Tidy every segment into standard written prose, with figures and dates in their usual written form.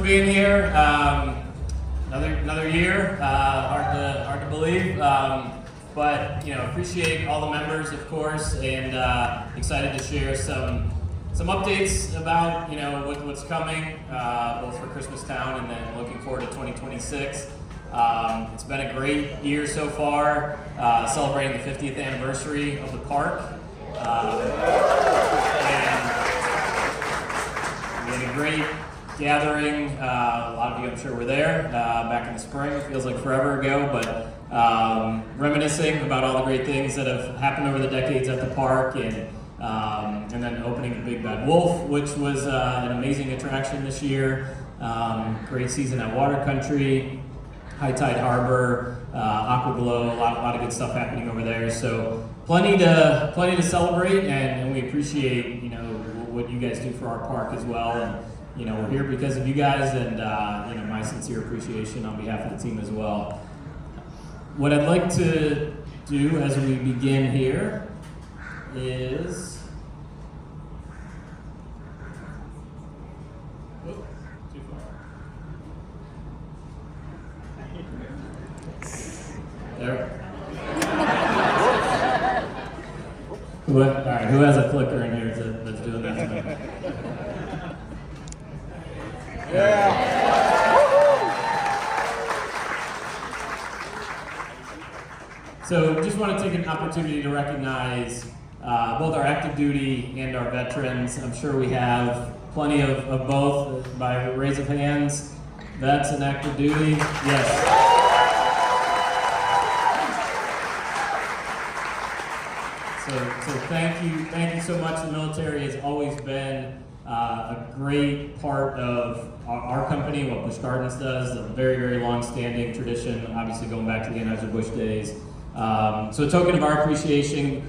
being here. Another year. Hard to believe. But appreciate all the members, of course, and excited to share some updates about what's coming, both for Christmastown and then looking forward to 2026. It's been a great year so far, celebrating the 50th anniversary of the park. And we had a great gathering. A lot of you, I'm sure, were there back in the spring. It feels like forever ago, but reminiscing about all the great things that have happened over the decades at the park, and then opening the Big Bad Wolf, which was an amazing attraction this year. Great season at Water Country, High Tide Harbor, Aqua Glow, a lot of good stuff happening over there. So plenty to celebrate, and we appreciate what you guys do for our park as well. And we're here because of you guys, and my sincere appreciation on behalf of the team as well. What I'd like to do as we begin here is there. All right, who has a clicker in here that's doing that tonight? Yeah. So just want to take an opportunity to recognize both our active duty and our veterans. I'm sure we have plenty of both by raise of hands. Vets and active duty, yes. So thank you so much. The military has always been a great part of our company, what Busch Gardens does, a very, very long-standing tradition, obviously going back to the Anheuser-Busch days. So a token of our appreciation,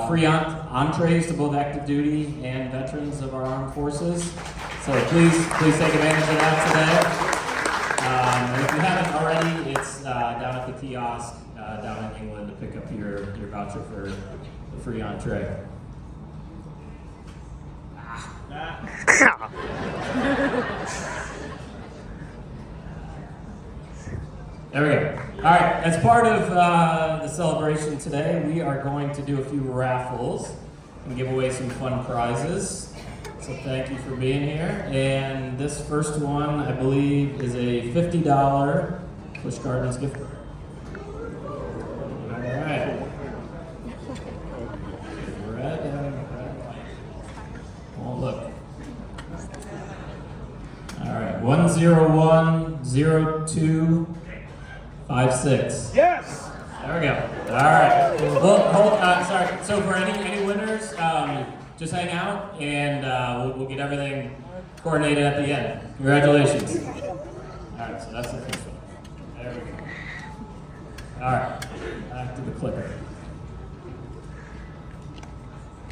free entrees to both active duty and veterans of our armed forces. So please take advantage of that today. And if you haven't already, it's down at the kiosk down in England to pick up your voucher for the free entree. There we go. All right, as part of the celebration today, we are going to do a few raffles and give away some fun prizes. So thank you for being here. And this first one, I believe, is a $50 Busch Gardens gift card. All right. Oh, look. All right, 1010256. Yes. There we go. All right. Well, sorry. So for any winners, just hang out, and we'll get everything coordinated at the end. Congratulations. All right. So that's the first one. There we go. All right. Back to the clicker.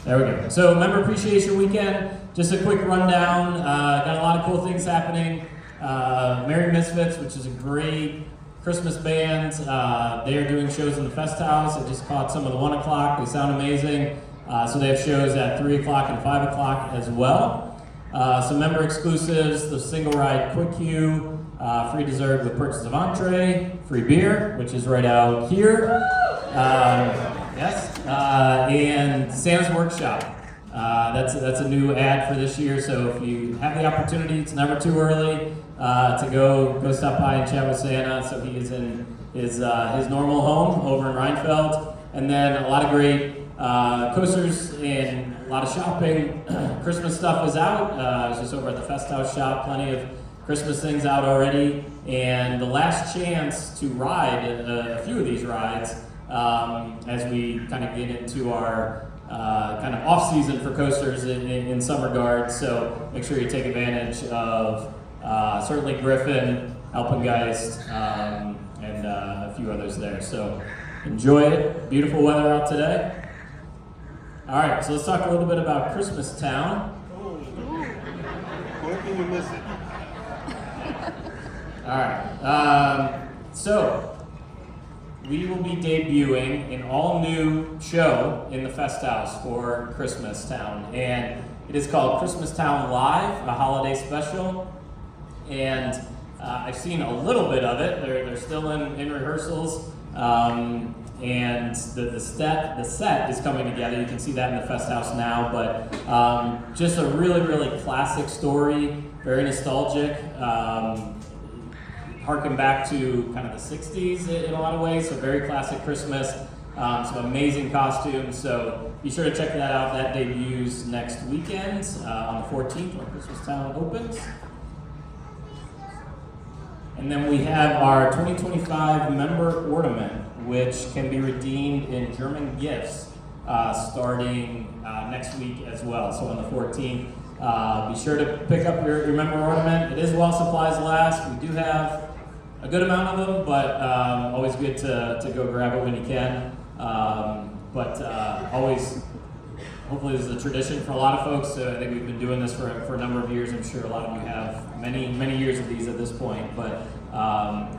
There we go. So Member Appreciation Weekend, just a quick rundown. Got a lot of cool things happening. Merry Misfits, which is a great Christmas band. They are doing shows in the Fest House. I just caught some of the 1 o'clock. They sound amazing. So they have shows at 3 o'clock and 5 o'clock as well. Some member exclusives, the single ride Quick Queue, free dessert with purchase of entree, free beer, which is right out here. Yes, and Santa's Workshop. That's a new ad for this year. So if you have the opportunity, it's never too early to go stop by and chat with Santa. So he is in his normal home over in Rheinfeld, and then a lot of great coasters and a lot of shopping. Christmas stuff is out. It's just over at the Fest House shop. Plenty of Christmas things out already, and the last chance to ride a few of these rides. As we kind of get into our kind of off-season for coasters in some regards. So make sure you take advantage of certainly Griffin, Alpengeist, and a few others there. So enjoy it. Beautiful weather out today. All right, so let's talk a little bit about Christmastown. Where can you miss it? All right, so we will be debuting an all-new show in the Fest House for Christmastown, and it is called Christmastown Live, a holiday special. and I've seen a little bit of it. They're still in rehearsals, and the set is coming together. You can see that in the Fest House now, but just a really, really classic story, very nostalgic. Harken back to kind of the 60s in a lot of ways, so very classic Christmas. Some amazing costumes, so be sure to check that out. That debuts next weekend on the 14th when Christmas Town opens. And then we have our 2025 member ornament, which can be redeemed in German gifts starting next week as well. So on the 14th, be sure to pick up your member ornament. It is while supplies last. We do have a good amount of them, but always good to go grab it when you can. Always, hopefully this is a tradition for a lot of folks. I think we've been doing this for a number of years. I'm sure a lot of you have many years of these at this point, but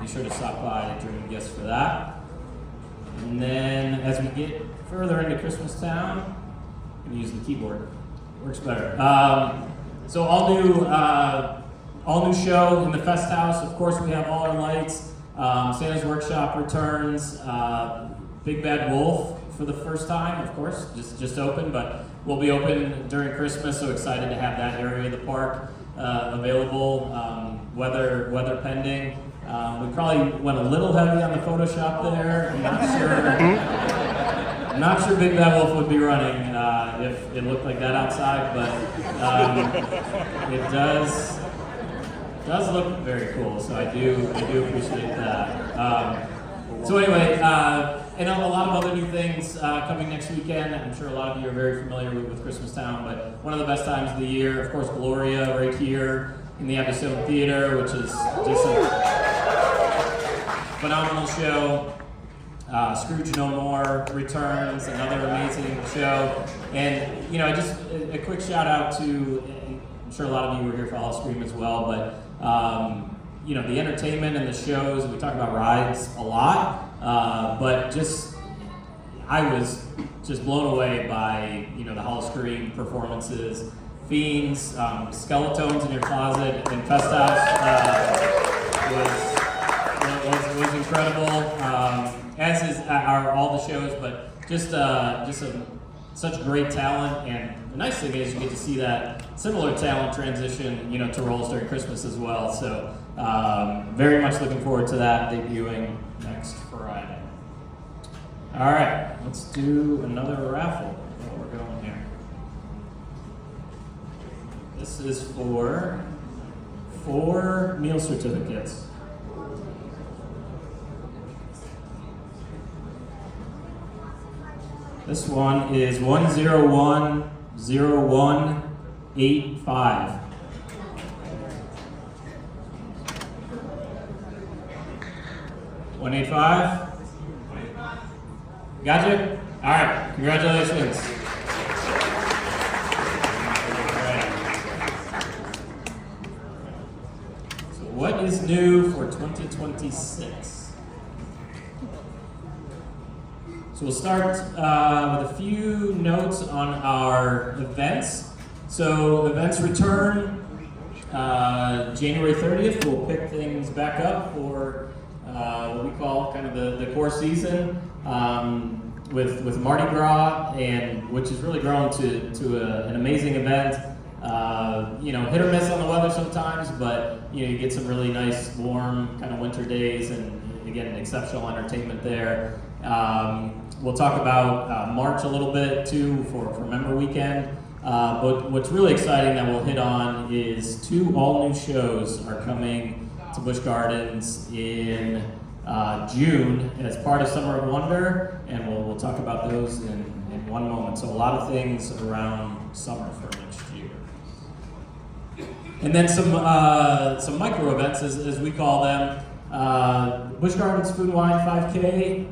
be sure to stop by German Gifts for that. And then as we get further into Christmas Town, I'm going to use the keyboard. Works better. So all new show in the Fest House. Of course, we have all our lights. Santa's Workshop returns. Big Bad Wolf for the first time, of course, just open, but we'll be open during Christmas. So excited to have that area of the park available. Weather pending. We probably went a little heavy on the Photoshop there. I'm not sure Big Bad Wolf would be running if it looked like that outside, but it does look very cool. So I do appreciate that. So anyway, and a lot of other new things coming next weekend. I'm sure a lot of you are very familiar with Christmas Town, but one of the best times of the year, of course, Gloria right here in the Episode Theater, which is just a phenomenal show. Scrooge No More returns, another amazing show. And, just a quick shout out to, I'm sure a lot of you were here for All Scream as well, but, the entertainment and the shows, we talk about rides a lot, but I was just blown away by, the Hall of Scream performances. Fiends, Skeletones in Your Closet, and Fest House was incredible, as is are all the shows, but such great talent. And the nice thing is you get to see that similar talent transition, to roles during Christmas as well. So very much looking forward to that debuting next Friday. All right, let's do another raffle. Where we're going here. This is for 4 meal certificates. This one is 1010185. $185? Got you? All right, congratulations. All right. So what is new for 2026? So we'll start with a few notes on our events. So events return January 30th. We'll pick things back up for what we call kind of the core season with Mardi Gras, and which has really grown to an amazing event. Hit or miss on the weather sometimes, but you get some really nice warm kind of winter days, and again exceptional entertainment there. We'll talk about March a little bit too for Member Weekend. But what's really exciting that we'll hit on is 2 all-new shows are coming to Busch Gardens in June as part of Summer of Wonder, and we'll talk about those in one moment. So a lot of things around summer for next year. And then some micro events, as we call them. Busch Gardens Food and Wine 5K,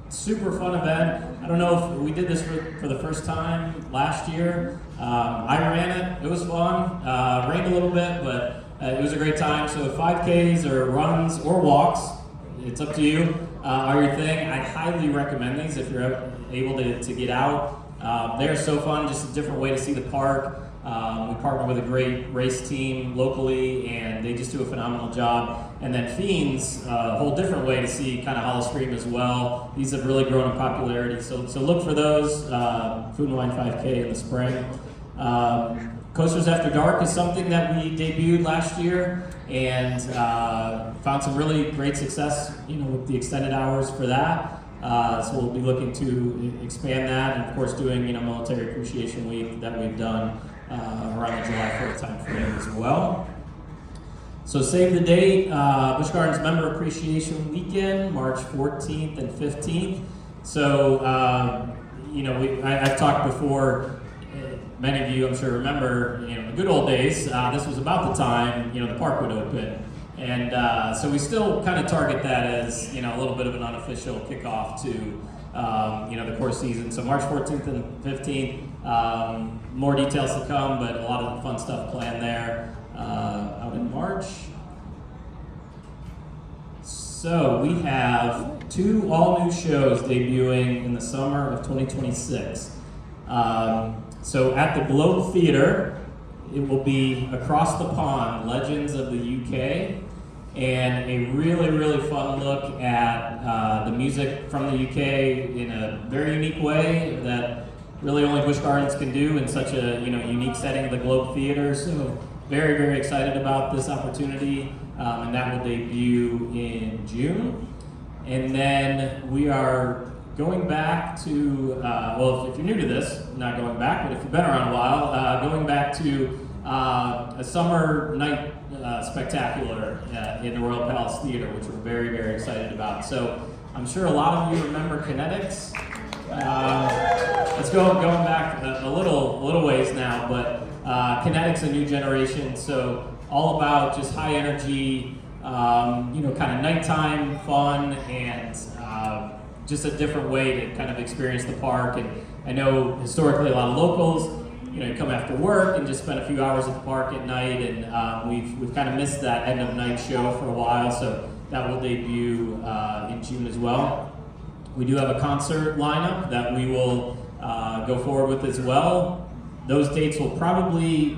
super fun event. I don't know if we did this for the first time last year. I ran it, it was fun, rained a little bit, but it was a great time. So if 5Ks or runs or walks, it's up to you, are your thing. I highly recommend these if you're able to get out. They're so fun, just a different way to see the park. We partner with a great race team locally, and they just do a phenomenal job. And then Fiends, a whole different way to see kind of Howl-O-Scream as well. These have really grown in popularity, so look for those. Food and Wine 5K in the spring. Coasters After Dark is something that we debuted last year, and found some really great success, with the extended hours for that. So we'll be looking to expand that, and of course doing, Military Appreciation Week that we've done around the July 4th time frame as well. So save the date, Busch Gardens Member Appreciation Weekend, March 14th and 15th. So, I've talked before, many of you I'm sure remember, the good old days, this was about the time, the park would open. And so we still kind of target that as, a little bit of an unofficial kickoff to, the course season. So March 14th and 15th, more details to come, but a lot of fun stuff planned there out in March. So we have 2 all-new shows debuting in the summer of 2026. So at the Globe Theatre, it will be Across the Pond, Legends of the UK, and a really, really fun look at the music from the UK in a very unique way that really only Busch Gardens can do in such a unique setting of the Globe Theatre. So very, very excited about this opportunity, and that will debut in June. And then we are going back to, if you're new to this, not going back, but if you've been around a while, going back to a summer night spectacular in the Royal Palace Theater, which we're very, very excited about. So I'm sure a lot of you remember Kinetics. Let's going back a little ways now, but Kinetics, a new generation, so all about just high energy, kind of nighttime fun, and just a different way to kind of experience the park. And I know historically a lot of locals, you come after work and just spend a few hours at the park at night, and we've kind of missed that end of night show for a while, so that will debut in June as well. We do have a concert lineup that we will go forward with as well. Those dates will probably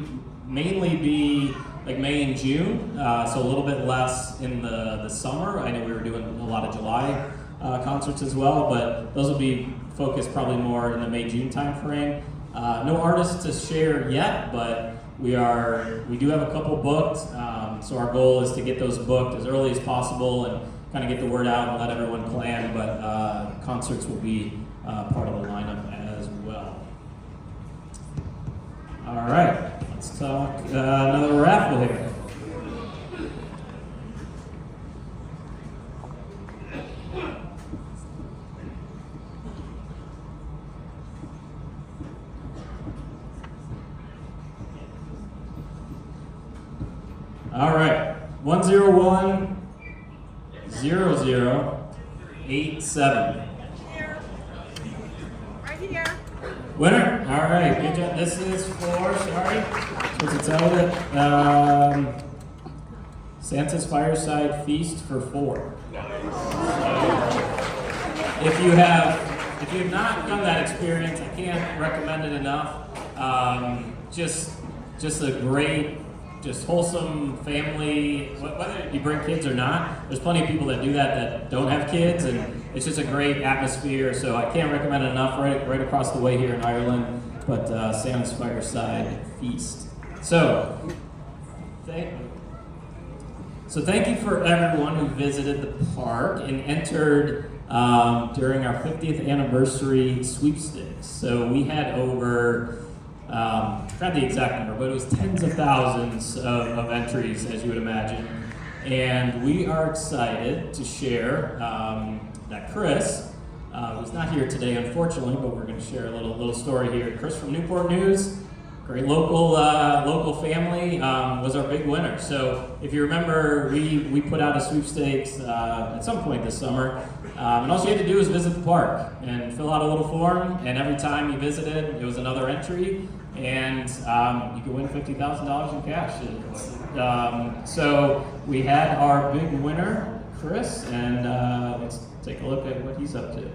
mainly be like May and June, so a little bit less in the summer. I know we were doing a lot of July concerts as well, but those will be focused probably more in the May-June time frame. No artists to share yet, but we do have a couple booked, so our goal is to get those booked as early as possible and kind of get the word out and let everyone plan, but concerts will be part of the lineup as well. All right, let's talk another raffle here. All right, 101-0087. Right here. Winner. All right, good job. This is for, supposed to tell it, Santa's Fireside Feast for 4. If you have not done that experience, I can't recommend it enough. Just a great, just wholesome family, whether you bring kids or not. There's plenty of people that do that don't have kids, and it's just a great atmosphere, so I can't recommend it enough. Right across the way here in Ireland, but Santa's Fireside Feast. So thank you for everyone who visited the park and entered during our 50th anniversary sweepstakes. So we had over, I forgot the exact number, but it was tens of thousands of entries, as you would imagine. And we are excited to share that Chris, who's not here today, unfortunately, but we're going to share a little story here. Chris from Newport News, great local family, was our big winner. So if you remember, we put out a sweepstakes at some point this summer, and all you had to do was visit the park and fill out a little form, and every time you visited, it was another entry, and you could win $50,000 in cash. So we had our big winner, Chris, and let's take a look at what he's up to.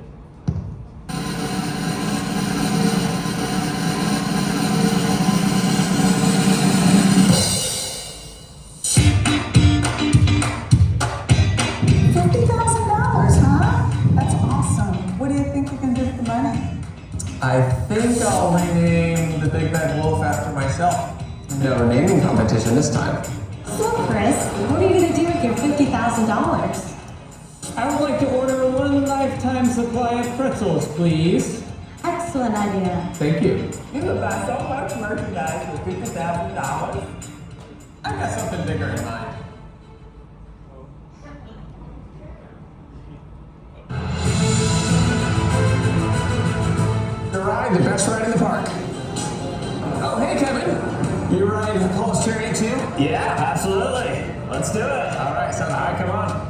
I think I'll rename the Big Bad Wolf after myself. No naming competition this time. So, Chris, what are you going to do with your $50,000? I would like to order one lifetime supply of pretzels, please. Excellent idea. Thank you. You would buy so much merchandise for $50,000. I've got something bigger in mind. The ride, the best ride in the park. Oh, hey, Kevin. You ride Paul's Chariot too? Yeah, absolutely. Let's do it. All right, sounds good. Come on.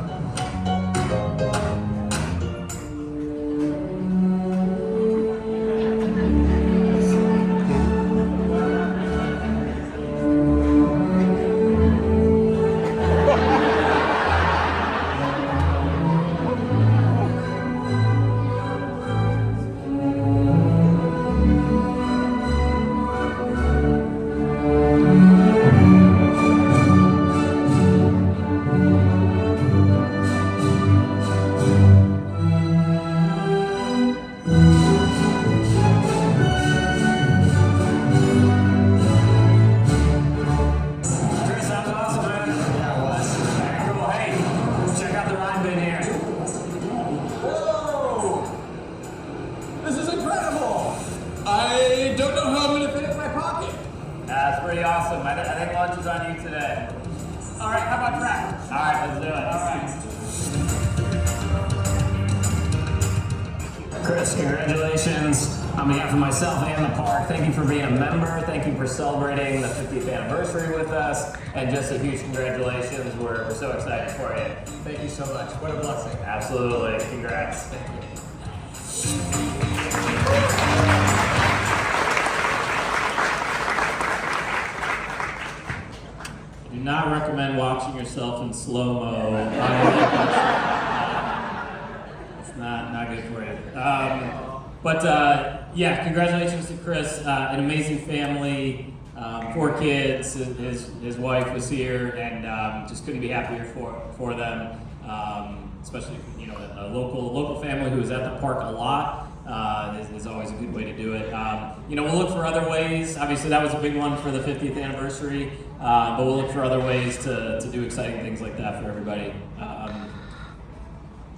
That's pretty awesome. I think lunch is on you today. All right, how about track? All right, let's do it. All right. Chris, congratulations on behalf of myself and the park. Thank you for being a member. Thank you for celebrating the 50th anniversary with us. And just a huge congratulations. We're so excited for you. Thank you so much. What a blessing. Absolutely. Congrats. Thank you. I do not recommend watching yourself in slow-mo. It's not good for you. Yeah, congratulations to Chris. An amazing family, 4 kids. His wife was here, and just couldn't be happier for them. Especially a local family who is at the park a lot. Is always a good way to do it. We'll look for other ways. Obviously, that was a big one for the 50th anniversary, but we'll look for other ways to do exciting things like that for everybody.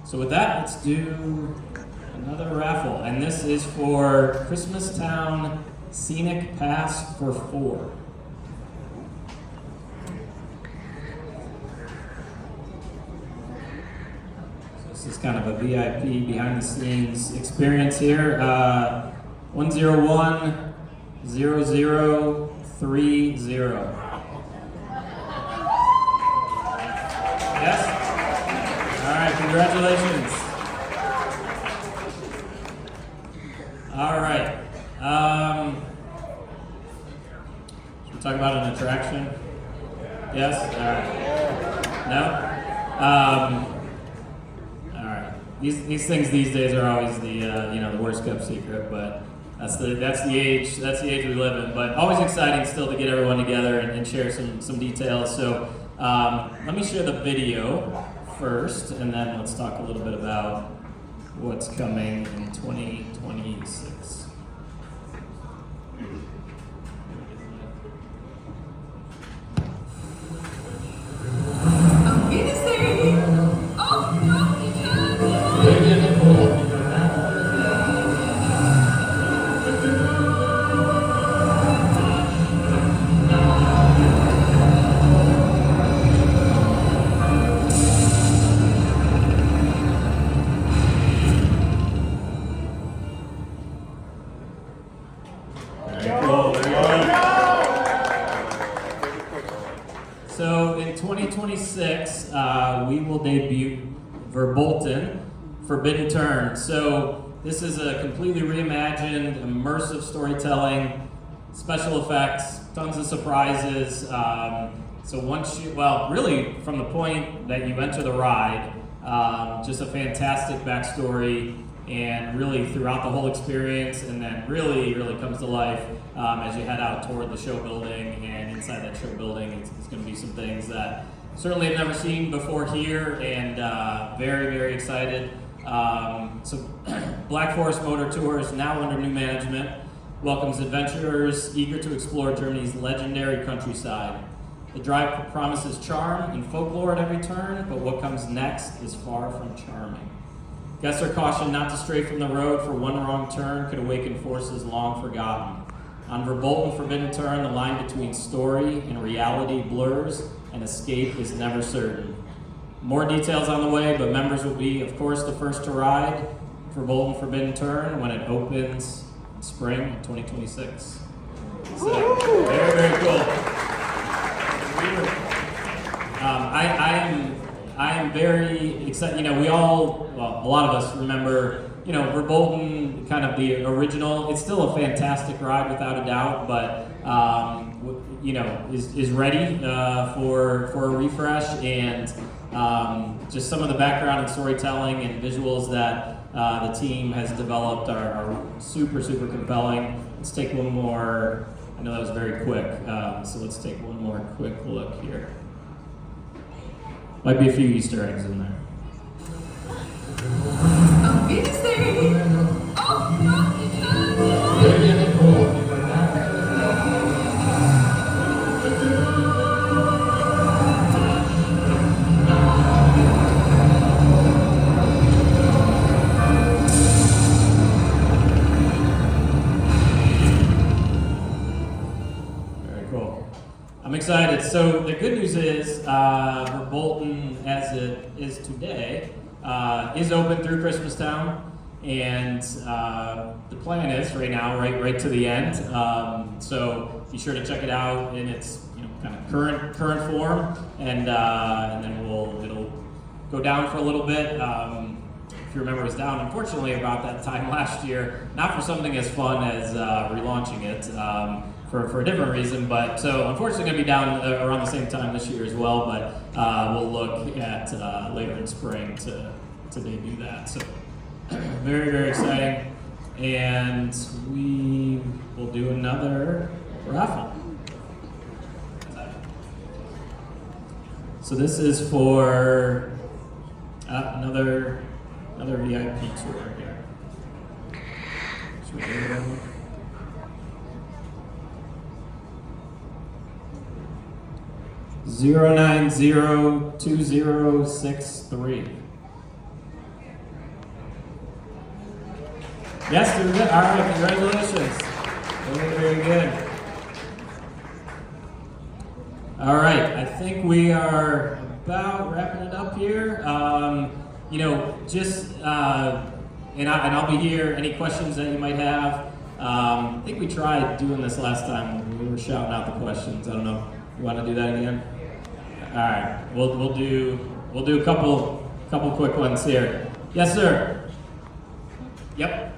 So with that, let's do another raffle, and this is for Christmastown Scenic Pass for 4. This is kind of a VIP behind-the-scenes experience here. 101-0030. Yes? All right, congratulations. All right. Should we talk about an attraction? Yes? All right. No? These things these days are always the the worst kept secret, but that's the age we live in. But always exciting still to get everyone together and share some details. So let me share the video first, and then let's talk a little bit about what's coming in 2026. So in 2026, we will debut Verbolten Forbidden Turn. So this is a completely reimagined, immersive storytelling, special effects, tons of surprises. So really from the point that you enter the ride, just a fantastic backstory, and really throughout the whole experience, and then really comes to life as you head out toward the show building. And inside that show building, it's going to be some things that certainly I've never seen before here, and very excited. So Black Forest Motor Tours, now under new management, welcomes adventurers eager to explore Germany's legendary countryside. The drive promises charm and folklore at every turn, but what comes next is far from charming. Guests are cautioned not to stray from the road, for one wrong turn could awaken forces long forgotten. On Verbolten Forbidden Turn, the line between story and reality blurs, and escape is never certain. More details on the way, but members will be, of course, the first to ride Verbolten Forbidden Turn when it opens in spring of 2026. So, very, very cool. I am very excited. You know, we all, well, a lot of us remember, you know, Verbolten, kind of the original. It's still a fantastic ride without a doubt, but you know, is ready for a refresh, and just some of the background and storytelling and visuals that the team has developed are super, super compelling. Let's take one more. I know that was very quick, so let's take one more quick look here. Might be a few Easter eggs in there. Very cool. I'm excited. So the good news is Verbolten, as it is today, is open through Christmastown, and the plan is right now, right to the end. So be sure to check it out in its kind of current form, and then it'll go down for a little bit. If you remember, it was down unfortunately about that time last year. Not for something as fun as relaunching it. For a different reason, but so unfortunately going to be down around the same time this year as well, but we'll look at later in spring to debut that. So very, very exciting, and we will do another raffle. So this is for another VIP tour here. Should we do that one? Zero 9-0-2063. Yes, doing good. All right, congratulations. Very, very good. All right, I think we are about wrapping it up here. You know, just and I'll be here. Any questions that you might have? I think we tried doing this last time. We were shouting out the questions. I don't know. You want to do that again? All right, we'll do a couple quick ones here. Yes, sir. Yep.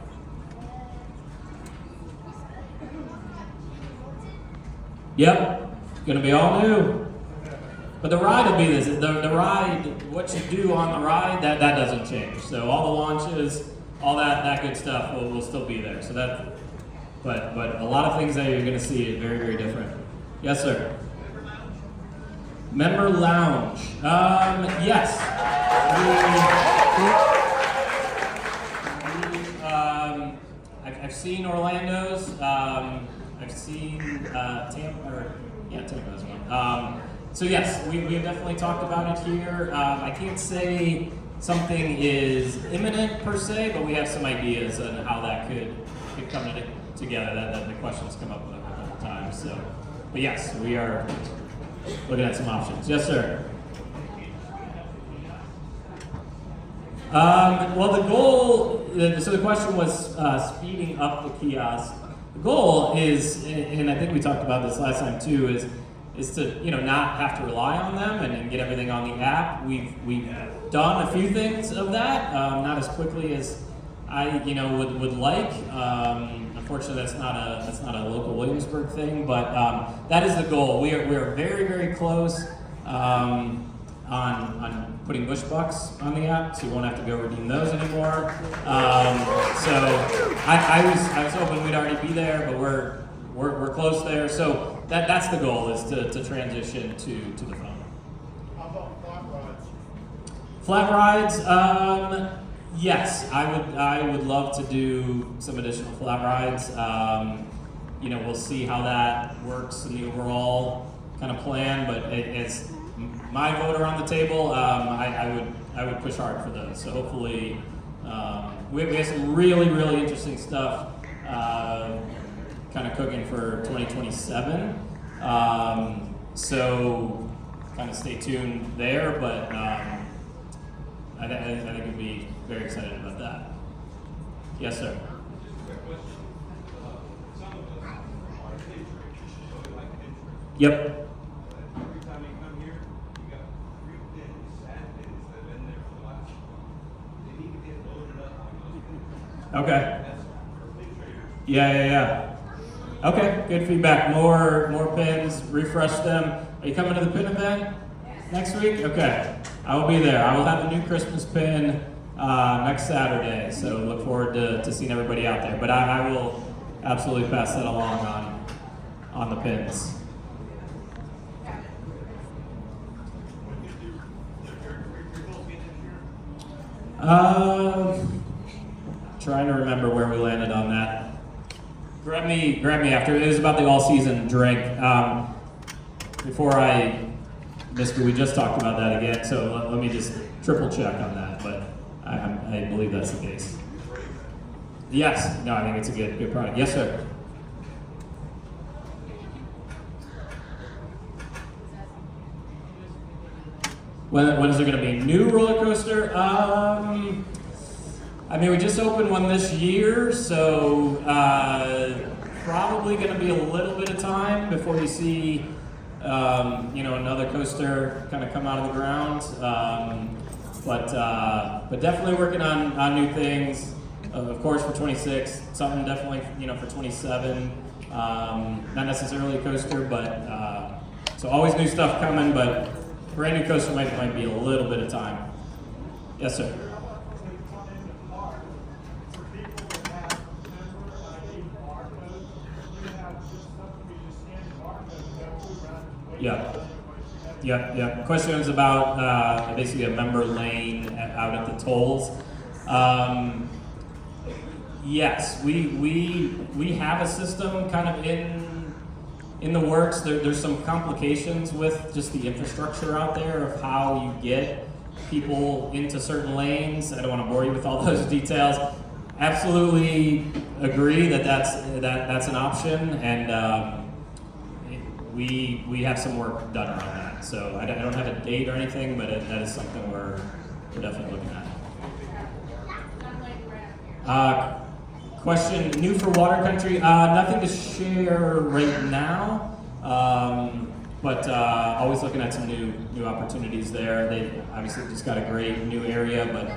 Yep. Gonna be all new. But the ride will be this. The ride, what you do on the ride, that doesn't change. So all the launches, all that good stuff will still be there. So that, but a lot of things that you're gonna see is very, very different. Yes, sir. Member Lounge. Yes. I've seen Orlando's. I've seen Tampa. Tampa's one. So yes, we've definitely talked about it here. I can't say something is imminent per se, but we have some ideas on how that could come together. That the questions come up a couple times. So, but yes, we are looking at some options. Yes, sir. Well, the goal, so the question was speeding up the kiosk. The goal is, and I think we talked about this last time too, is to not have to rely on them and get everything on the app. We've done a few things of that, not as quickly as I would like. Unfortunately, that's not a local Williamsburg thing, but that is the goal. We are very, very close on putting Busch bucks on the app, so you won't have to go redeem those anymore. So I was hoping we'd already be there, but we're close there. So that's the goal, is to transition to the phone. How about flat rides? Flat rides, Yes, I would love to do some additional flat rides. You know, we'll see how that works in the overall kind of plan, but it's my vote are on the table. I would push hard for those. So hopefully, we have some really interesting stuff kind of cooking for 2027. So kind of stay tuned there, but I think we'd be very excited about that. Yes, sir. Yep. Every time you come here, you got 3 pins, sad pins that have been there for the last month. They need to get loaded up. Okay. That's for big traders. Yeah. Okay, good feedback. More pins, refresh them. Are you coming to the pin event next week? Okay, I will be there. I will have a new Christmas pin next Saturday, so look forward to seeing everybody out there. But I will absolutely pass that along on the pins. Trying to remember where we landed on that. Grab me after. It was about the all-season drink. Before I missed it, we just talked about that again, so let me just triple check on that, but I believe that's the case. Yes, no, I think it's a good product. Yes, sir. When is there going to be a new roller coaster? I mean, we just opened one this year, so probably going to be a little bit of time before you see, another coaster kind of come out of the ground. But definitely working on new things. Of course, for 26, something definitely for 27. Not necessarily a coaster, but so always new stuff coming. But brand new coaster might be a little bit of time. Yes, sir. Yeah. Questions about basically a member lane out at the tolls. Yes, we have a system kind of in the works. There's some complications with just the infrastructure out there of how you get people into certain lanes. I don't want to bore you with all those details. Absolutely agree that's an option, and we have some work done around that. So I don't have a date or anything, but that is something we're definitely looking at. Question, new for Water Country, nothing to share right now, but always looking at some new opportunities there. They obviously just got a great new area, but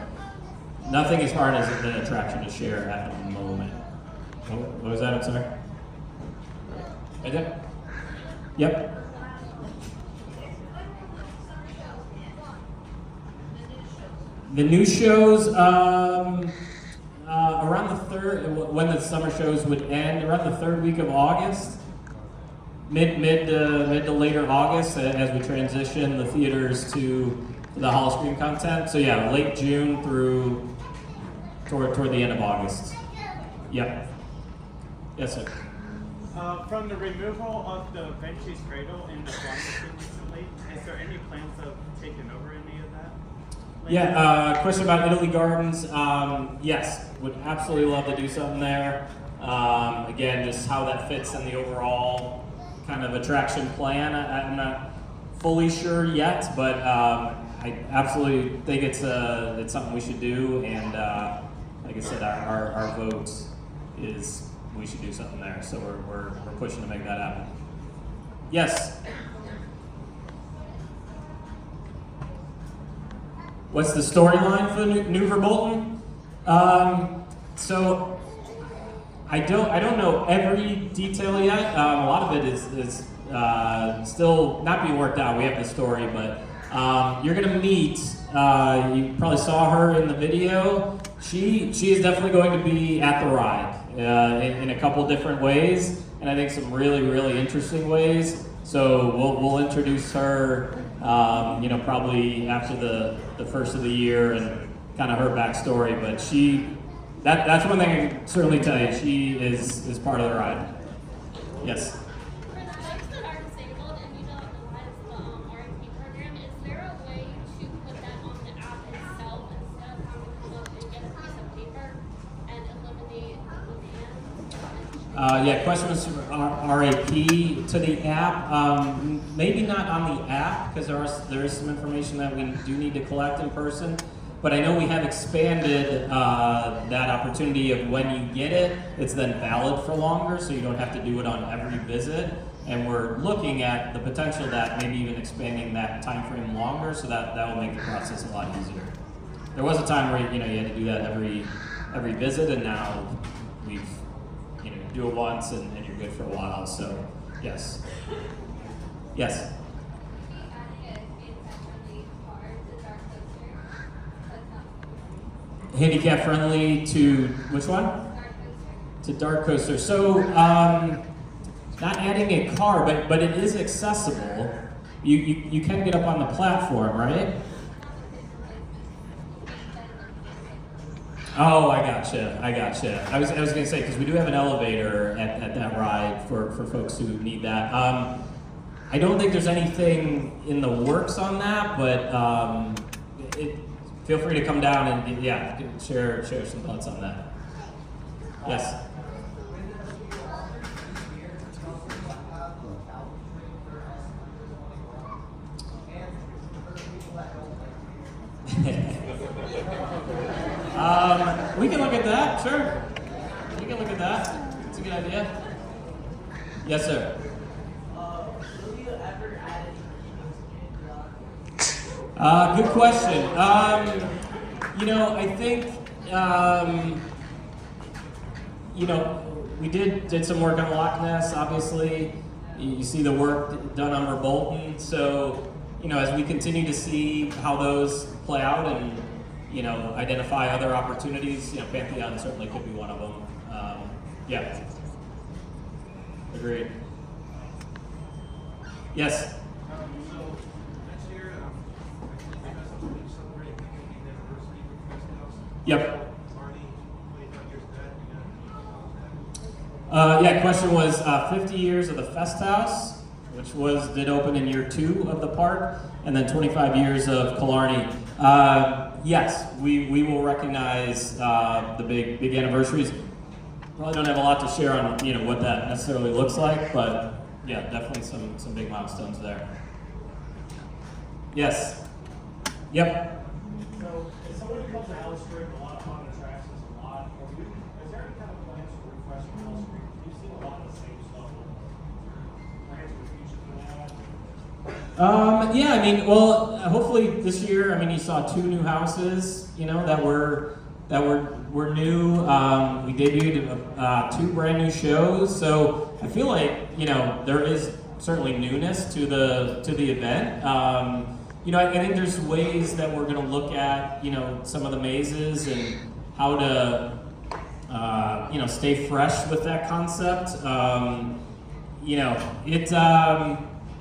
nothing as hard as an attraction to share at the moment. What was that? I'm sorry. Right there? Yep. The new shows, around the third, when the summer shows would end, around the third week of August, mid to later August, as we transition the theaters to the hall screen content. So yeah, late June through toward the end of August. Yep. Yes, sir. From the removal of the Ventures Cradle in the flying machine recently, is there any plans of taking over any of that? Yeah, question about Italy Gardens. Yes, would absolutely love to do something there. Again, just how that fits in the overall kind of attraction plan. I'm not fully sure yet, but I absolutely think it's something we should do. And like I said, our vote is we should do something there. So we're pushing to make that happen. Yes. What's the storyline for the new Verbolten? So I don't know every detail yet. A lot of it is still not being worked out. We have the story, but you're gonna meet. You probably saw her in the video. She is definitely going to be at the ride in a couple different ways, and I think some really interesting ways. So we'll introduce her. Probably after the first of the year, and kind of her backstory, but that's one thing I can certainly tell you. She is part of the ride. Yes. For the folks that are disabled and you don't utilize the RIP program, is there a way to put that on the app itself instead of having to come up and get a piece of paper and eliminate the van? Yeah, question was RAP to the app. Maybe not on the app because there is some information that we do need to collect in person. But I know we have expanded that opportunity of when you get it, it's then valid for longer, so you don't have to do it on every visit. And we're looking at the potential that maybe even expanding that time frame longer, so that will make the process a lot easier. There was a time where you had to do that every visit, and now we've do it once and you're good for a while. So yes. Yes. Handicap friendly to which one? To Dark Coaster. So not adding a car, but it is accessible. You can get up on the platform, right? Oh, I gotcha. I was gonna say, because we do have an elevator at that ride for folks who need that. I don't think there's anything in the works on that, but feel free to come down and share some thoughts on that. Yes. We can look at that, sure. We can look at that. It's a good idea. Yes, sir. Will you ever add any Good question. I think, we did some work on Loch Ness, obviously. You see the work done on Rebolton. So, as we continue to see how those play out and, identify other opportunities, Pantheon certainly could be one of them. Yeah. Agreed. Yes. So next year, I guess I'm going to celebrate the 50th anniversary of Fest House. Yep. Marty, 25 years back, Yeah, question was 50 years of the Fest House, which did open in year 2 of the park, and then 25 years of Killarney. Yes, we will recognize the big anniversaries. Probably don't have a lot to share on what that necessarily looks like, but yeah, definitely some big milestones there. Yes. Yep. So, as someone who comes to Alice Street, a lot of fun attractions, a lot. Is there any kind of plans for refreshing Alice Street? You've seen a lot of the same stuff. Plans for the future for that? Yeah, well, hopefully this year. You saw 2 new houses, that were new. We debuted 2 brand new shows, so I feel like there is certainly newness to the event. I think there's ways that we're going to look at some of the mazes and how to stay fresh with that concept.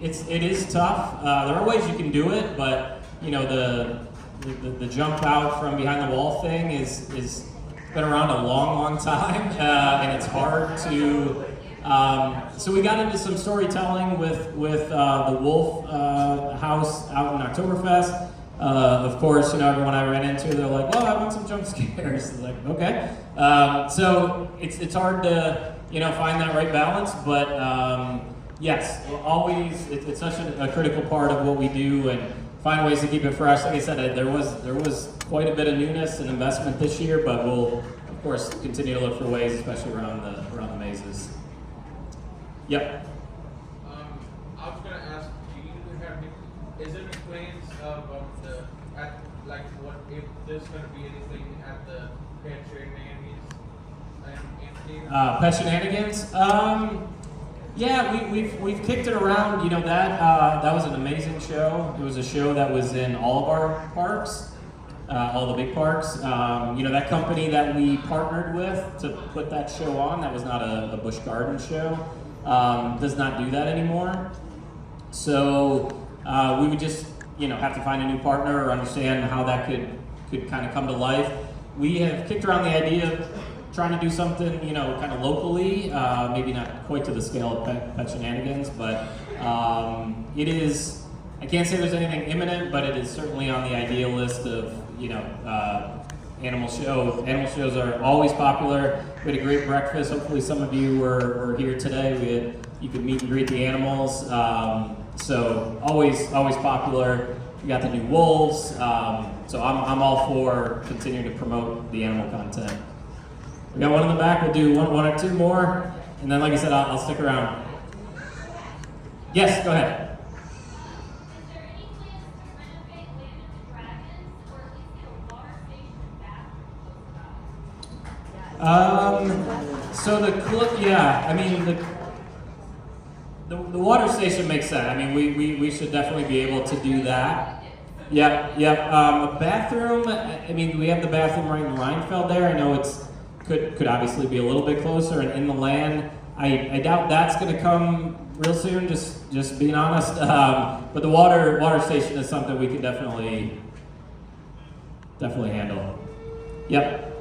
It is tough. There are ways you can do it, but the jump out from behind the wall thing is been around a long time, and it's hard to. So we got into some storytelling with the Wolf House out in Oktoberfest. Of course, everyone I ran into, they're like, "Well, I want some jump scares." It's like, okay. So it's hard to find that right balance, but yes, always it's such a critical part of what we do, and find ways to keep it fresh. Like I said, there was quite a bit of newness and investment this year, but we'll of course continue to look for ways, especially around the mazes. Yep. I was gonna ask, do you have is there any plans of what if there's gonna be anything at the Pet Shenanigans and Pet Shenanigans? Yeah, we've kicked it around. That was an amazing show. It was a show that was in all of our parks, all the big parks. That company that we partnered with to put that show on, that was not a Busch Garden show, does not do that anymore. So we would just have to find a new partner or understand how that could could kind of come to life. We have kicked around the idea of trying to do something, kind of locally, maybe not quite to the scale of Pet Shenanigans, but it is, I can't say there's anything imminent, but it is certainly on the ideal list of, animal shows. Animal shows are always popular. We had a great breakfast. Hopefully some of you were here today. You could meet and greet the animals. So always popular. We got the new wolves. So I'm all for continuing to promote the animal content. We got one in the back. We'll do one or two more, and then, like I said, I'll stick around. Yes, go ahead. Is there any plans to renovate Land of the Dragons, or at least get a water station and So the water station makes sense. I mean, we should definitely be able to do that. Yep. A bathroom. I mean, we have the bathroom right in Reinfeld there. I know it's could obviously be a little bit closer and in the land. I doubt that's going to come real soon. Just being honest. But the water station is something we could definitely handle. Yep.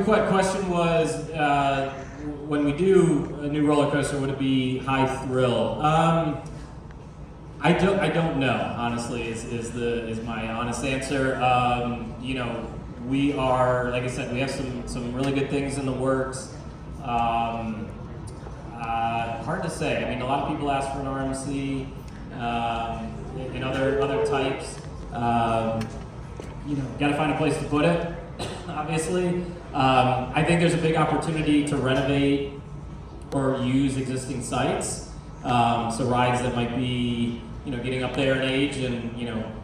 Good question was, when we do a new roller coaster, would it be high thrill? I don't know, honestly, is my honest answer. We are, like I said, we have some really good things in the works. Hard to say. I mean, a lot of people ask for an RMC and other types. Got to find a place to put it. Obviously, I think there's a big opportunity to renovate or use existing sites. So rides that might be, getting up there in age, and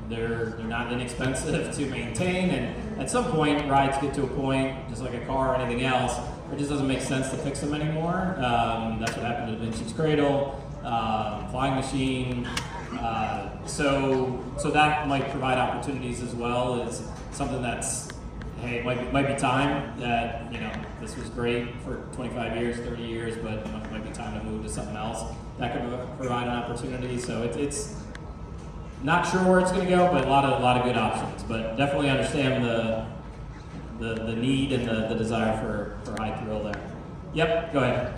they're not inexpensive to maintain. And at some point, rides get to a point, just like a car or anything else, where it just doesn't make sense to fix them anymore. That's what happened to Vinci's Cradle, Flying Machine. So that might provide opportunities as well as something that's, hey, it might be time that, this was great for 25 years, 30 years, but it might be time to move to something else. That could provide an opportunity. So it's not sure where it's going to go, but a lot of good options. But definitely understand the need and the desire for high thrill there. Yep, go ahead.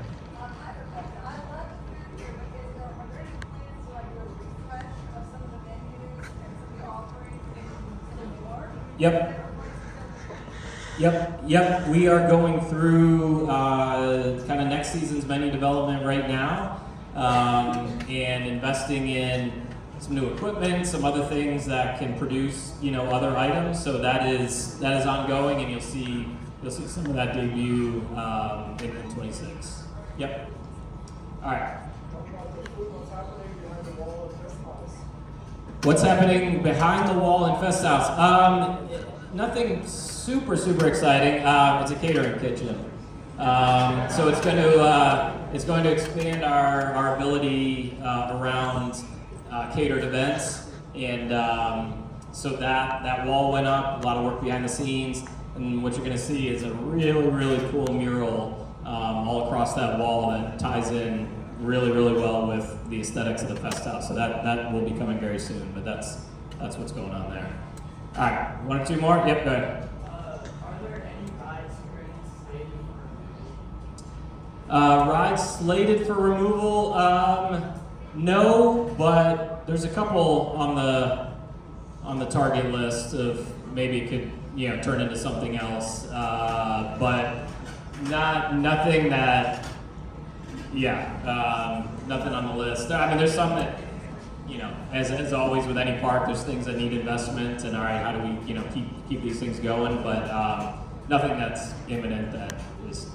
Yep. We are going through kind of next season's menu development right now, and investing in some new equipment, some other things that can produce, other items. So that is ongoing, and you'll see some of that debut in 26. Yep. All right. What's happening behind the wall in Fest House? Nothing super exciting. It's a catering kitchen, so it's going to expand our ability around catered events, and so that wall went up. A lot of work behind the scenes, and what you're going to see is a really cool mural all across that wall that ties in really well with the aesthetics of the Fest House. So that will be coming very soon. But that's what's going on there. All right, one or two more? Yep, go ahead. Are there any rides slated for Rides slated for removal? No, but there's a couple on the target list of maybe it could turn into something else, but nothing that nothing on the list. I mean, there's some that, as always with any park, there's things that need investment, and all right, how do we, keep these things going? But nothing that's imminent that is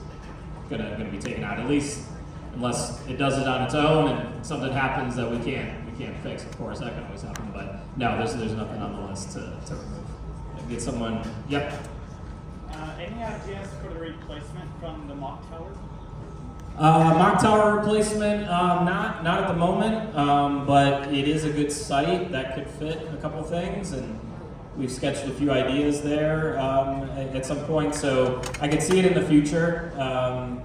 gonna be taken out. At least, unless it does it on its own and something happens that we can't fix. Of course, that can always happen. But no, there's nothing on the list to remove. Get someone. Yep. Any ideas for the replacement from the mock tower? Mock tower replacement, not at the moment, but it is a good site that could fit a couple things, and we've sketched a few ideas there at some point, so I could see it in the future,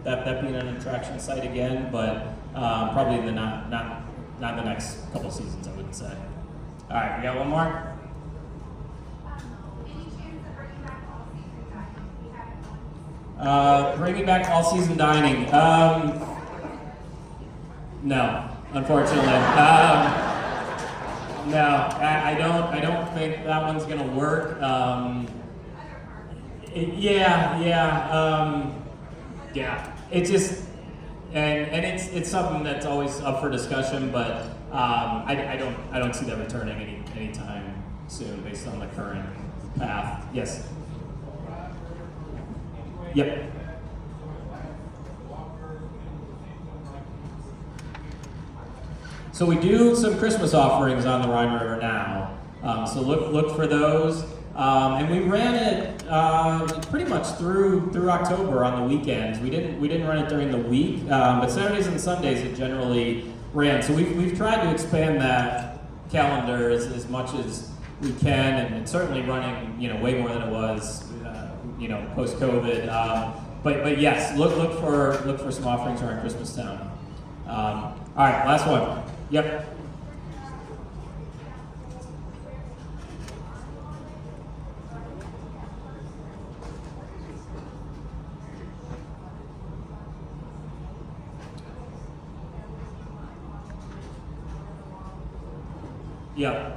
that being an attraction site again, but probably in the not the next couple seasons, I would say. All right, we got one more. Bringing back all season dining. No, unfortunately. No, I don't think that one's gonna work. Yeah. It's just, and it's something that's always up for discussion, but I don't see that returning anytime soon based on the current path. Yes. Yep. So we do some Christmas offerings on the Rhine River now. So look for those. And we ran it pretty much through October on the weekends. We didn't run it during the week, but Saturdays and Sundays it generally ran. So we've tried to expand that calendar as much as we can, and it's certainly running way more than it was post COVID. But yes, look for some offerings around Christmas Town. All right, last one. Yep. Yep.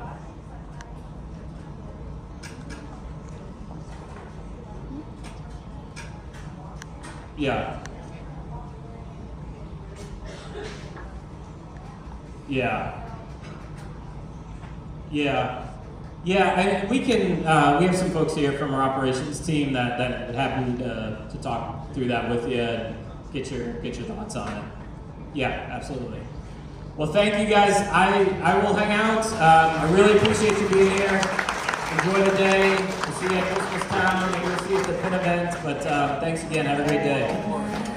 Yeah. And we can. We have some folks here from our operations team that are happy to talk through that with you and get your thoughts on it. Yeah, absolutely. Well, thank you guys. I will hang out. I really appreciate you being here. Enjoy the day. We'll see you at Christmas Town. Maybe we'll see you at the pin event. But thanks again. Have a great day.